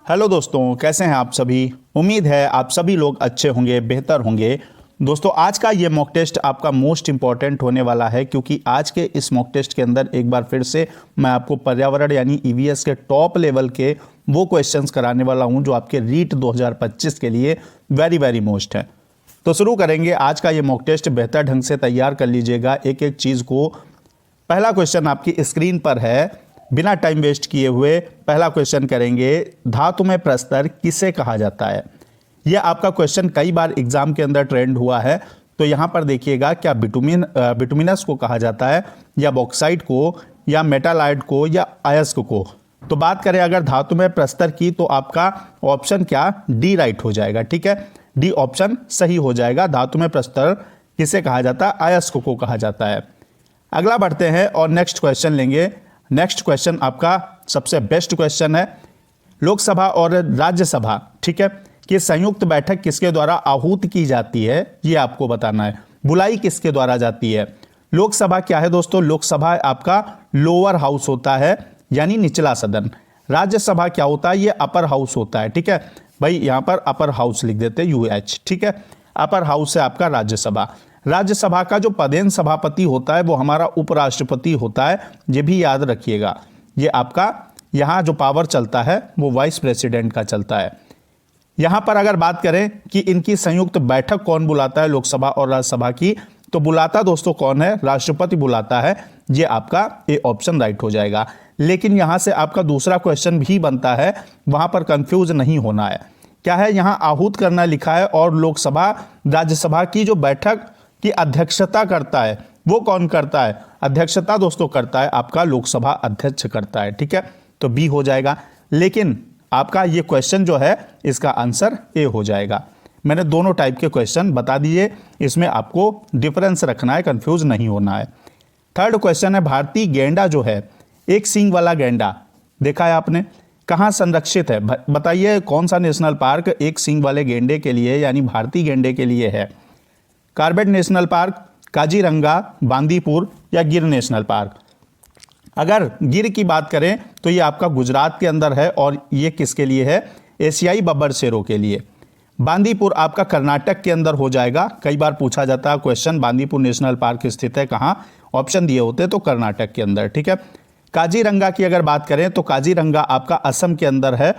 Hello दोस्तों, कैसे हैं आप सभी। उम्मीद है आप सभी लोग अच्छे होंगे, बेहतर होंगे। दोस्तों, आज का ये मॉक टेस्ट आपका मोस्ट इंपॉर्टेंट होने वाला है, क्योंकि आज के इस मॉक टेस्ट के अंदर एक बार फिर से मैं आपको पर्यावरण यानी ईवीएस के टॉप लेवल के वो क्वेश्चंस कराने वाला हूं जो आपके रीट 2025 के लिए वेरी वेरी मोस्ट है। तो शुरू करेंगे आज का ये मॉक टेस्ट। बेहतर ढंग से तैयार कर लीजिएगा एक एक चीज़ को। पहला क्वेश्चन आपकी स्क्रीन पर है। बिना टाइम वेस्ट किए हुए पहला क्वेश्चन करेंगे। धातु में प्रस्तर किसे कहा जाता है? यह आपका क्वेश्चन कई बार एग्जाम के अंदर ट्रेंड हुआ है। तो यहां पर देखिएगा, क्या बिटुमिनस को कहा जाता है, या बॉक्साइट को, या मेटालाइट को, या अयस्क को? तो बात करें अगर धातु में प्रस्तर की, तो आपका ऑप्शन क्या, डी राइट हो जाएगा। ठीक है, डी ऑप्शन सही हो जाएगा। धातु में प्रस्तर किसे कहा जाता है? अयस्क को कहा जाता है। अगला बढ़ते हैं और नेक्स्ट क्वेश्चन लेंगे। नेक्स्ट क्वेश्चन आपका सबसे बेस्ट क्वेश्चन है। लोकसभा और राज्यसभा, ठीक है, कि संयुक्त बैठक किसके द्वारा आहूत की जाती है, ये आपको बताना है। बुलाई किसके द्वारा जाती है? लोकसभा क्या है दोस्तों? लोकसभा आपका लोअर हाउस होता है, यानी निचला सदन। राज्यसभा क्या होता है? ये अपर हाउस होता है। ठीक है भाई, यहां पर अपर हाउस लिख देते हैं, यूएच। ठीक है, अपर हाउस है आपका राज्यसभा। राज्यसभा का जो पदेन सभापति होता है वो हमारा उपराष्ट्रपति होता है, ये भी याद रखिएगा। ये आपका यहाँ जो पावर चलता है वो वाइस प्रेसिडेंट का चलता है। यहाँ पर अगर बात करें कि इनकी संयुक्त बैठक कौन बुलाता है, लोकसभा और राज्यसभा की, तो बुलाता दोस्तों कौन है? राष्ट्रपति बुलाता है। ये आपका ए ऑप्शन राइट हो जाएगा। लेकिन यहाँ से आपका दूसरा क्वेश्चन भी बनता है, वहाँ पर कंफ्यूज नहीं होना है। क्या है, यहाँ आहूत करना लिखा है, और लोकसभा राज्यसभा की जो बैठक की अध्यक्षता करता है वो कौन करता है? अध्यक्षता दोस्तों करता है आपका लोकसभा अध्यक्ष करता है। ठीक है, तो बी हो जाएगा। लेकिन आपका ये क्वेश्चन जो है इसका आंसर ए हो जाएगा। मैंने दोनों टाइप के क्वेश्चन बता दिए, इसमें आपको डिफरेंस रखना है, कंफ्यूज नहीं होना है। थर्ड क्वेश्चन है, भारतीय गैंडा जो है, एक सींग वाला गैंडा देखा है आपने, कहाँ संरक्षित है? बताइए कौन सा नेशनल पार्क एक सींग वाले गेंडे के लिए यानी भारतीय गैंडे के लिए है? Corbett national park, Kaziranga, Bandipur, या गिर नेशनल पार्क? अगर गिर की बात करें तो ये आपका गुजरात के अंदर है, और ये किसके लिए है? एशियाई बब्बर शेरों के लिए। बांदीपुर आपका कर्नाटक के अंदर हो जाएगा। कई बार पूछा जाता है क्वेश्चन, बांदीपुर नेशनल पार्क स्थित है कहाँ? ऑप्शन दिए होते तो कर्नाटक के अंदर। ठीक है, काजीरंगा की अगर बात करें तो काजीरंगा आपका असम के अंदर है।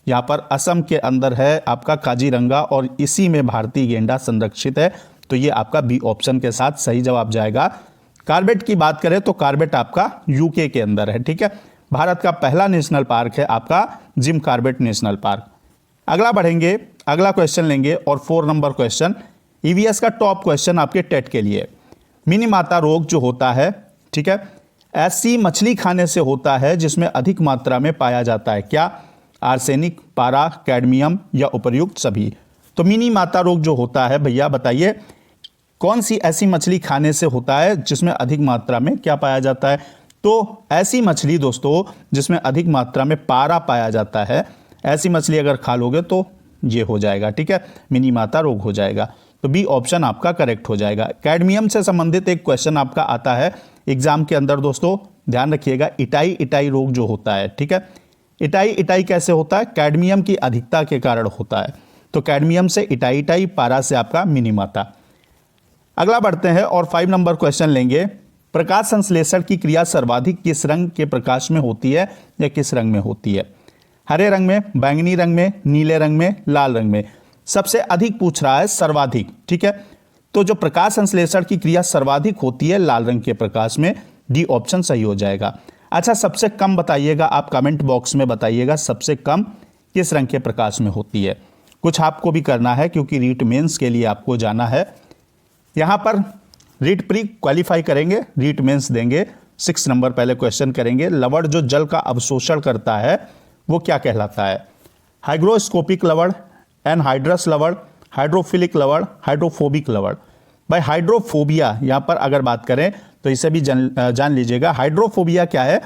यहाँ पर असम के अंदर है आपका काजीरंगा, और इसी में भारतीय गैंडा संरक्षित है। तो ये आपका बी ऑप्शन के साथ सही जवाब जाएगा। कॉर्बेट की बात करें तो कॉर्बेट आपका यूके के अंदर है। ठीक है, भारत का पहला नेशनल पार्क है आपका जिम कॉर्बेट नेशनल पार्क। अगला बढ़ेंगे, अगला क्वेश्चन लेंगे, और 4 नंबर क्वेश्चन ईवीएस का टॉप क्वेश्चन आपके टेट के लिए। मिनीमाता रोग जो होता है, ठीक है, ऐसी मछली खाने से होता है जिसमें अधिक मात्रा में पाया जाता है। क्या? आर्सेनिक, पारा, कैडमियम, या उपर्युक्त सभी? तो मिनी माता रोग जो होता है भैया, बताइए कौन सी ऐसी मछली खाने से होता है जिसमें अधिक मात्रा में क्या पाया जाता है? तो ऐसी मछली दोस्तों जिसमें अधिक मात्रा में पारा पाया जाता है, ऐसी मछली अगर खा लोगे तो ये हो जाएगा। ठीक है, मिनी माता रोग हो जाएगा। तो बी ऑप्शन आपका करेक्ट हो जाएगा। कैडमियम से संबंधित एक क्वेश्चन आपका आता है एग्जाम के अंदर दोस्तों, ध्यान रखिएगा। इटाई रोग जो होता है, ठीक है, इटाई कैसे होता है? कैडमियम की अधिकता के कारण होता है। तो कैडमियम से इटाई, पारा से आपका मिनी माता। अगला बढ़ते हैं और 5 नंबर क्वेश्चन लेंगे। प्रकाश संश्लेषण की क्रिया सर्वाधिक किस रंग के प्रकाश में होती है, या किस रंग में होती है? हरे रंग में, बैंगनी रंग में, नीले रंग में, लाल रंग में? सबसे अधिक पूछ रहा है सर्वाधिक। ठीक है, तो जो प्रकाश संश्लेषण की क्रिया सर्वाधिक होती है लाल रंग के प्रकाश में, डी ऑप्शन सही हो जाएगा। अच्छा, सबसे कम बताइएगा, आप कमेंट बॉक्स में बताइएगा सबसे कम किस रंग के प्रकाश में होती है। कुछ आपको भी करना है, क्योंकि रीट मेंस के लिए आपको जाना है। यहाँ पर रीट प्री क्वालिफाई करेंगे, रीट मेंस देंगे। 6 नंबर पहले क्वेश्चन करेंगे। लवण जो जल का अवशोषण करता है वो क्या कहलाता है? हाइग्रोस्कोपिक लवण, एनहाइड्रस लवण, हाइड्रोफिलिक लवण, हाइड्रोफोबिक लवण? भाई हाइड्रोफोबिया यहाँ पर अगर बात करें तो इसे भी जान लीजिएगा। हाइड्रोफोबिया क्या है?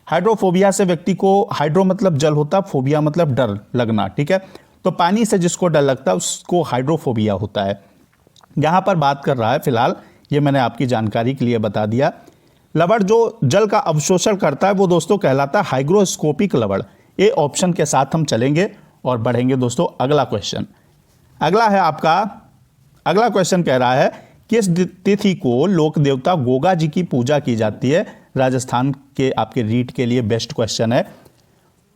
हाइड्रोफोबिया से व्यक्ति को, हाइड्रो मतलब जल होता, फोबिया मतलब डर लगना। ठीक है, तो पानी से जिसको डर लगता है उसको हाइड्रोफोबिया होता है। यहाँ पर बात कर रहा है फिलहाल, ये मैंने आपकी जानकारी के लिए बता दिया। लवण जो जल का अवशोषण करता है वो दोस्तों कहलाता है हाइग्रोस्कोपिक लवण। ए ऑप्शन के साथ हम चलेंगे और बढ़ेंगे दोस्तों अगला क्वेश्चन। अगला है आपका, अगला क्वेश्चन कह रहा है किस तिथि को लोक देवता गोगा जी की पूजा की जाती है। राजस्थान के आपके रीट के लिए बेस्ट क्वेश्चन है।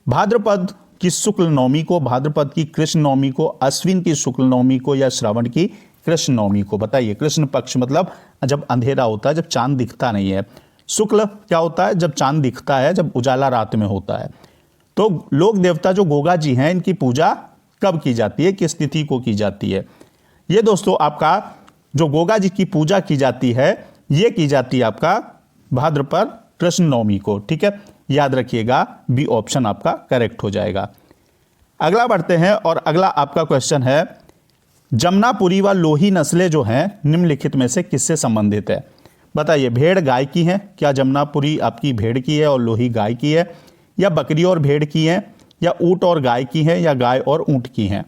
भाद्रपद की शुक्ल नवमी को, भाद्रपद की कृष्ण नवमी को, अश्विन की शुक्ल नवमी को या श्रावण की कृष्ण नवमी को। बताइए। कृष्ण पक्ष मतलब जब अंधेरा होता है, जब चांद दिखता नहीं है। शुक्ल क्या होता है? जब चांद दिखता है, जब उजाला रात में होता है। तो लोक देवता जो गोगा जी हैं, इनकी पूजा कब की जाती है, किस तिथि को की जाती है? ये दोस्तों आपका जो गोगा जी की पूजा की जाती है, ये की जाती है आपका भाद्रपद कृष्ण नवमी को। ठीक है, याद रखिएगा, बी ऑप्शन आपका करेक्ट हो जाएगा। अगला बढ़ते हैं और अगला आपका क्वेश्चन है जमुनापुरी व लोही नस्लें जो हैं निम्नलिखित में से किससे संबंधित है? बताइए। भेड़ गाय की है, क्या जमुनापुरी आपकी भेड़ की है और लोही गाय की है, या बकरी और भेड़ की है, या ऊंट और गाय की है, या गाय और ऊंट की है?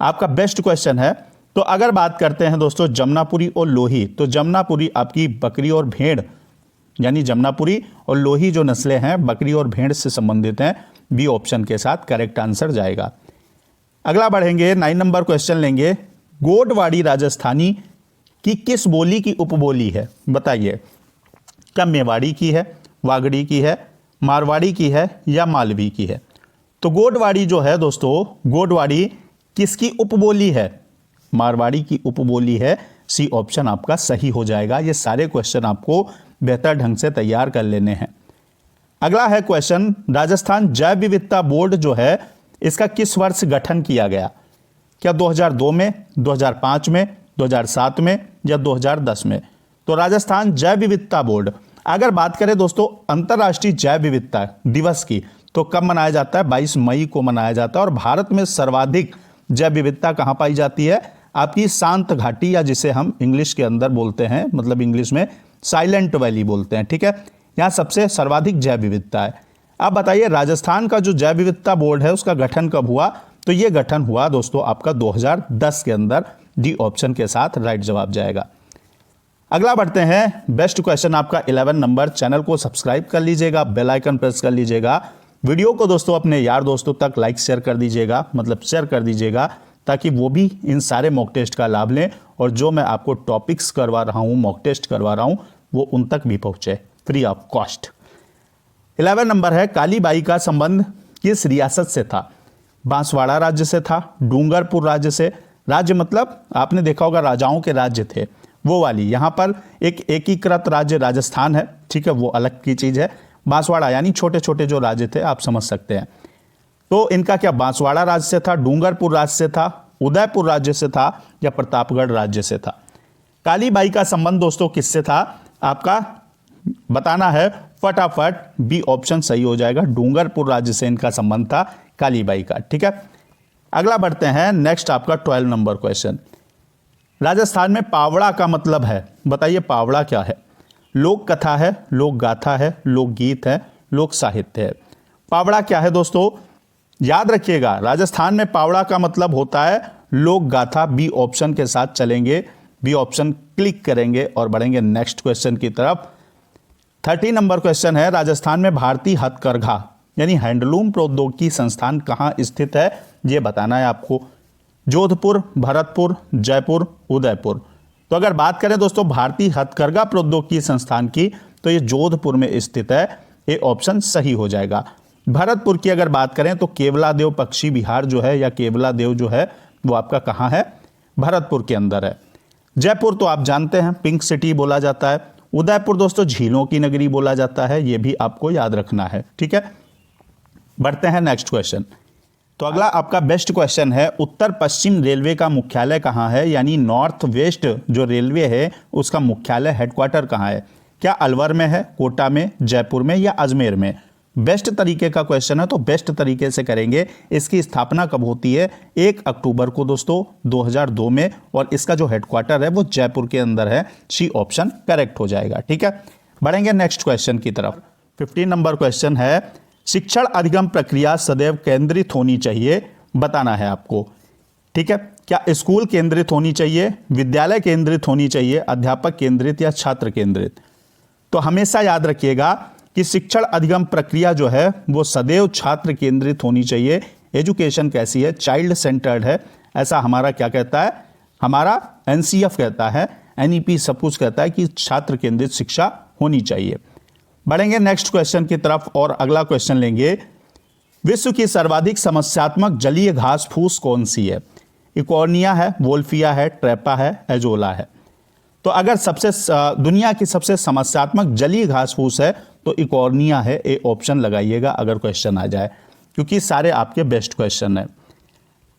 आपका बेस्ट क्वेश्चन है। तो अगर बात करते हैं दोस्तों जमुनापुरी और लोही, तो जमुनापुरी आपकी बकरी और भेड़, यानी जमुनापुरी और लोही जो नस्लें हैं बकरी और भेड़ से संबंधित हैं। बी ऑप्शन के साथ करेक्ट आंसर जाएगा। अगला बढ़ेंगे, 9 नंबर क्वेश्चन लेंगे। गोडवाड़ी राजस्थानी की किस बोली की उपबोली है? बताइए। क्या मेवाड़ी की है, वागड़ी की है, मारवाड़ी की है, या मालवी की है? तो गोडवाड़ी जो है दोस्तों, गोडवाड़ी किसकी उपबोली है? मारवाड़ी की उपबोली है। सी ऑप्शन आपका सही हो जाएगा। ये सारे क्वेश्चन आपको बेहतर ढंग से तैयार कर लेने हैं। अगला है क्वेश्चन, राजस्थान जैव विविधता बोर्ड जो है इसका किस वर्ष गठन किया गया? क्या 2002 में, 2005 में, 2007 में, या 2010 में? तो राजस्थान जैव विविधता बोर्ड, अगर बात करें दोस्तों अंतर्राष्ट्रीय जैव विविधता दिवस की, तो कब मनाया जाता है? 22 मई को मनाया जाता है। और भारत में सर्वाधिक जैव विविधता कहाँ पाई जाती है? आपकी शांत घाटी, या जिसे हम इंग्लिश के अंदर बोलते हैं, मतलब इंग्लिश में साइलेंट वैली बोलते हैं। ठीक है, यहाँ सबसे सर्वाधिक जैव विविधता है। अब बताइए राजस्थान का जो जैव विविधता बोर्ड है उसका गठन कब हुआ? तो ये गठन हुआ दोस्तों आपका 2010 के अंदर। डी ऑप्शन के साथ राइट जवाब जाएगा। अगला बढ़ते हैं, बेस्ट क्वेश्चन आपका 11 नंबर। चैनल को सब्सक्राइब कर लीजिएगा, बेल आइकन प्रेस कर लीजिएगा। वीडियो को दोस्तों अपने यार दोस्तों तक लाइक शेयर कर दीजिएगा, मतलब शेयर कर दीजिएगा, ताकि वो भी इन सारे मॉक टेस्ट का लाभ लें और जो मैं आपको टॉपिक्स करवा रहा हूँ, मॉक टेस्ट करवा रहा हूँ, वो उन तक भी पहुँचे फ्री ऑफ कॉस्ट। 11 नंबर है, कालीबाई का संबंध किस रियासत से था? बांसवाड़ा राज्य से था, डूंगरपुर राज्य से, राज्य मतलब आपने देखा होगा राजाओं के राज्य थे वो वाली, यहाँ पर एक एकीकृत राज्य राजस्थान है। ठीक है, वो अलग की चीज़ है। बांसवाड़ा यानी छोटे छोटे जो राज्य थे, आप समझ सकते हैं। तो इनका क्या बांसवाड़ा राज्य से था, डूंगरपुर राज्य से था, उदयपुर राज्य से था, या प्रतापगढ़ राज्य से था? कालीबाई का संबंध दोस्तों किससे था? आपका बताना है फटाफट। बी ऑप्शन सही हो जाएगा, डूंगरपुर राज्य से इनका संबंध था कालीबाई का। ठीक है, अगला बढ़ते हैं, नेक्स्ट आपका 12 नंबर क्वेश्चन। राजस्थान में पावड़ा का मतलब है, बताइए पावड़ा क्या है? लोक कथा है, लोक गाथा है, लोकगीत है, लोक साहित्य है? पावड़ा क्या है दोस्तों? याद रखिएगा, राजस्थान में पावड़ा का मतलब होता है लोक गाथा। बी ऑप्शन के साथ चलेंगे, बी ऑप्शन क्लिक करेंगे और बढ़ेंगे नेक्स्ट क्वेश्चन की तरफ। 30 नंबर क्वेश्चन है, राजस्थान में भारतीय हथकरघा यानी हैंडलूम प्रौद्योगिकी संस्थान कहाँ स्थित है? ये बताना है आपको। जोधपुर, भरतपुर, जयपुर, उदयपुर? तो अगर बात करें दोस्तों भारतीय हथकरघा प्रौद्योगिकी संस्थान की, तो ये जोधपुर में स्थित है। ये ऑप्शन सही हो जाएगा। भरतपुर की अगर बात करें तो केवलादेव पक्षी विहार जो है, या केवलादेव जो है, वो आपका कहाँ है? भरतपुर के अंदर है। जयपुर तो आप जानते हैं पिंक सिटी बोला जाता है। उदयपुर दोस्तों झीलों की नगरी बोला जाता है, ये भी आपको याद रखना है। ठीक है, बढ़ते हैं नेक्स्ट क्वेश्चन। तो अगला आपका बेस्ट क्वेश्चन है, उत्तर पश्चिम रेलवे का मुख्यालय कहाँ है? यानी नॉर्थ वेस्ट जो रेलवे है उसका मुख्यालय हेडक्वार्टर कहाँ है? क्या अलवर में है, कोटा में, जयपुर में, या अजमेर में? बेस्ट तरीके का क्वेश्चन है, तो बेस्ट तरीके से करेंगे। इसकी स्थापना कब होती है? 1 अक्टूबर को दोस्तों 2002 में, और इसका जो हेडक्वार्टर है वो जयपुर के अंदर है। सी ऑप्शन करेक्ट हो जाएगा। ठीक है, बढ़ेंगे नेक्स्ट क्वेश्चन की तरफ। 15 नंबर क्वेश्चन है, शिक्षण अधिगम प्रक्रिया सदैव केंद्रित होनी चाहिए, बताना है आपको। ठीक है, क्या स्कूल केंद्रित होनी चाहिए, विद्यालय केंद्रित होनी चाहिए, अध्यापक केंद्रित, या छात्र केंद्रित? तो हमेशा याद रखिएगा कि शिक्षण अधिगम प्रक्रिया जो है वो सदैव छात्र केंद्रित होनी चाहिए। एजुकेशन कैसी है, चाइल्ड सेंटर्ड है, ऐसा हमारा क्या कहता है, हमारा एनसीएफ कहता है, एनईपी सब कुछ कहता है कि छात्र केंद्रित शिक्षा होनी चाहिए। बढ़ेंगे नेक्स्ट क्वेश्चन की तरफ और अगला क्वेश्चन लेंगे। विश्व की सर्वाधिक समस्यात्मक जलीय घास फूस कौन सी है? इकोर्निया है, वोल्फिया है, ट्रैपा है, एजोला है। तो अगर सबसे दुनिया की सबसे समस्यात्मक जलीय घास फूस है तो इकोर्निया है। ए ऑप्शन लगाइएगा अगर क्वेश्चन आ जाए, क्योंकि सारे आपके बेस्ट क्वेश्चन है।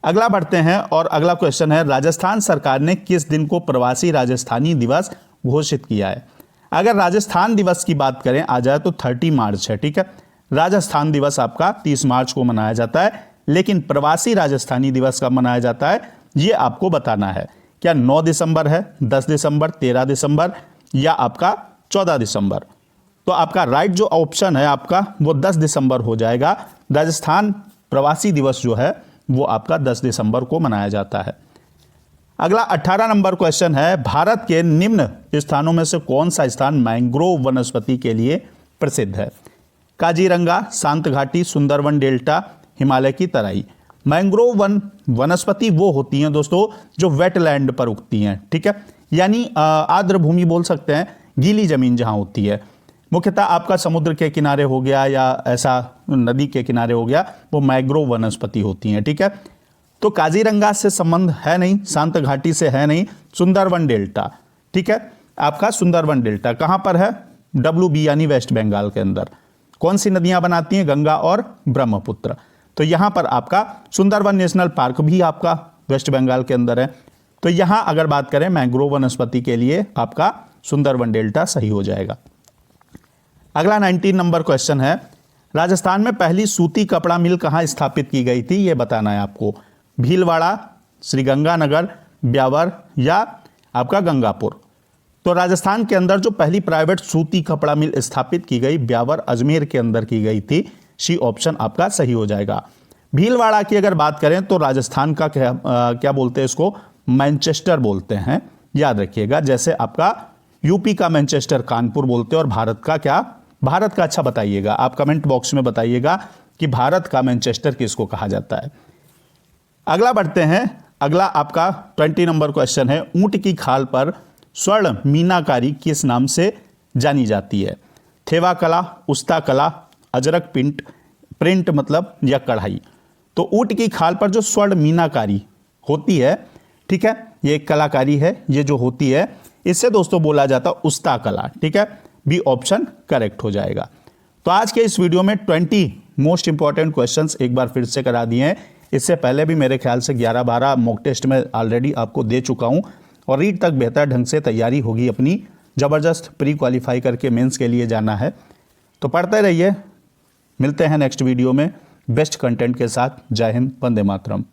अगला बढ़ते हैं और अगला क्वेश्चन है, राजस्थान सरकार ने किस दिन को प्रवासी राजस्थानी दिवस घोषित किया है? अगर राजस्थान दिवस की बात करें आ जाए तो 30 मार्च है, ठीक है। राजस्थान दिवस आपका 30 मार्च को मनाया जाता है, लेकिन प्रवासी राजस्थानी दिवस कब मनाया जाता है ये आपको बताना है। क्या 9 दिसंबर है, 10 दिसंबर, 13 दिसंबर या आपका 14 दिसंबर? तो आपका राइट जो ऑप्शन है आपका वो 10 दिसंबर हो जाएगा। राजस्थान प्रवासी दिवस जो है वो आपका 10 दिसंबर को मनाया जाता है। अगला 18 नंबर क्वेश्चन है, भारत के निम्न स्थानों में से कौन सा स्थान मैंग्रोव वनस्पति के लिए प्रसिद्ध है? काजीरंगा, शांत घाटी, सुंदरवन डेल्टा, हिमालय की तराई। मैंग्रोव वनस्पति वो होती हैं दोस्तों जो वेटलैंड पर उगती हैं, ठीक है, यानी आर्द्र भूमि बोल सकते हैं, गीली जमीन जहां होती है। मुख्यतः आपका समुद्र के किनारे हो गया या ऐसा नदी के किनारे हो गया, वो मैंग्रोव वनस्पति होती हैं, ठीक है। तो काजीरंगा से संबंध है नहीं, शांत घाटी से है नहीं, सुंदरवन डेल्टा, ठीक है। आपका सुंदरवन डेल्टा कहां पर है? WB यानी वेस्ट बंगाल के अंदर। कौन सी नदियां बनाती हैं? गंगा और ब्रह्मपुत्र। तो यहां पर आपका सुंदरवन नेशनल पार्क भी आपका वेस्ट बंगाल के अंदर है। तो यहां अगर बात करें मैंग्रोव वनस्पति के लिए आपका सुंदरवन डेल्टा सही हो जाएगा। अगला 19 नंबर क्वेश्चन है, राजस्थान में पहली सूती कपड़ा मिल कहां स्थापित की गई थी ये बताना है आपको। भीलवाड़ा, श्रीगंगानगर, ब्यावर या आपका गंगापुर। तो राजस्थान के अंदर जो पहली प्राइवेट सूती कपड़ा मिल स्थापित की गई ब्यावर अजमेर के अंदर की गई थी। सी ऑप्शन आपका सही हो जाएगा। भीलवाड़ा की अगर बात करें तो राजस्थान का क्या बोलते हैं इसको? मैनचेस्टर बोलते हैं, याद रखिएगा। जैसे आपका यूपी का मैनचेस्टर कानपुर बोलते हैं और भारत का क्या? भारत का अच्छा बताइएगा, आप कमेंट बॉक्स में बताइएगा कि भारत का मैनचेस्टर किसको कहा जाता है। अगला बढ़ते हैं। अगला आपका 20 नंबर क्वेश्चन है, ऊंट की खाल पर स्वर्ण मीनाकारी किस नाम से जानी जाती है? थेवा कला, उस्ता कला, अजरक प्रिंट मतलब या कढ़ाई। तो ऊंट की खाल पर जो स्वर्ण मीनाकारी होती है, ठीक है, ये एक कलाकारी है, ये जो होती है इससे दोस्तों बोला जाता है उस्ता कला, ठीक है। बी ऑप्शन करेक्ट हो जाएगा। तो आज के इस वीडियो में 20 मोस्ट इंपॉर्टेंट क्वेश्चंस एक बार फिर से करा दिए हैं। इससे पहले भी मेरे ख्याल से 11-12 मॉक टेस्ट में ऑलरेडी आपको दे चुका हूं और रीट तक बेहतर ढंग से तैयारी होगी अपनी। ज़बरदस्त प्री क्वालिफाई करके मेंस के लिए जाना है। तो पढ़ते रहिए, मिलते हैं नेक्स्ट वीडियो में बेस्ट कंटेंट के साथ। जय हिंद, वंदे मातरम।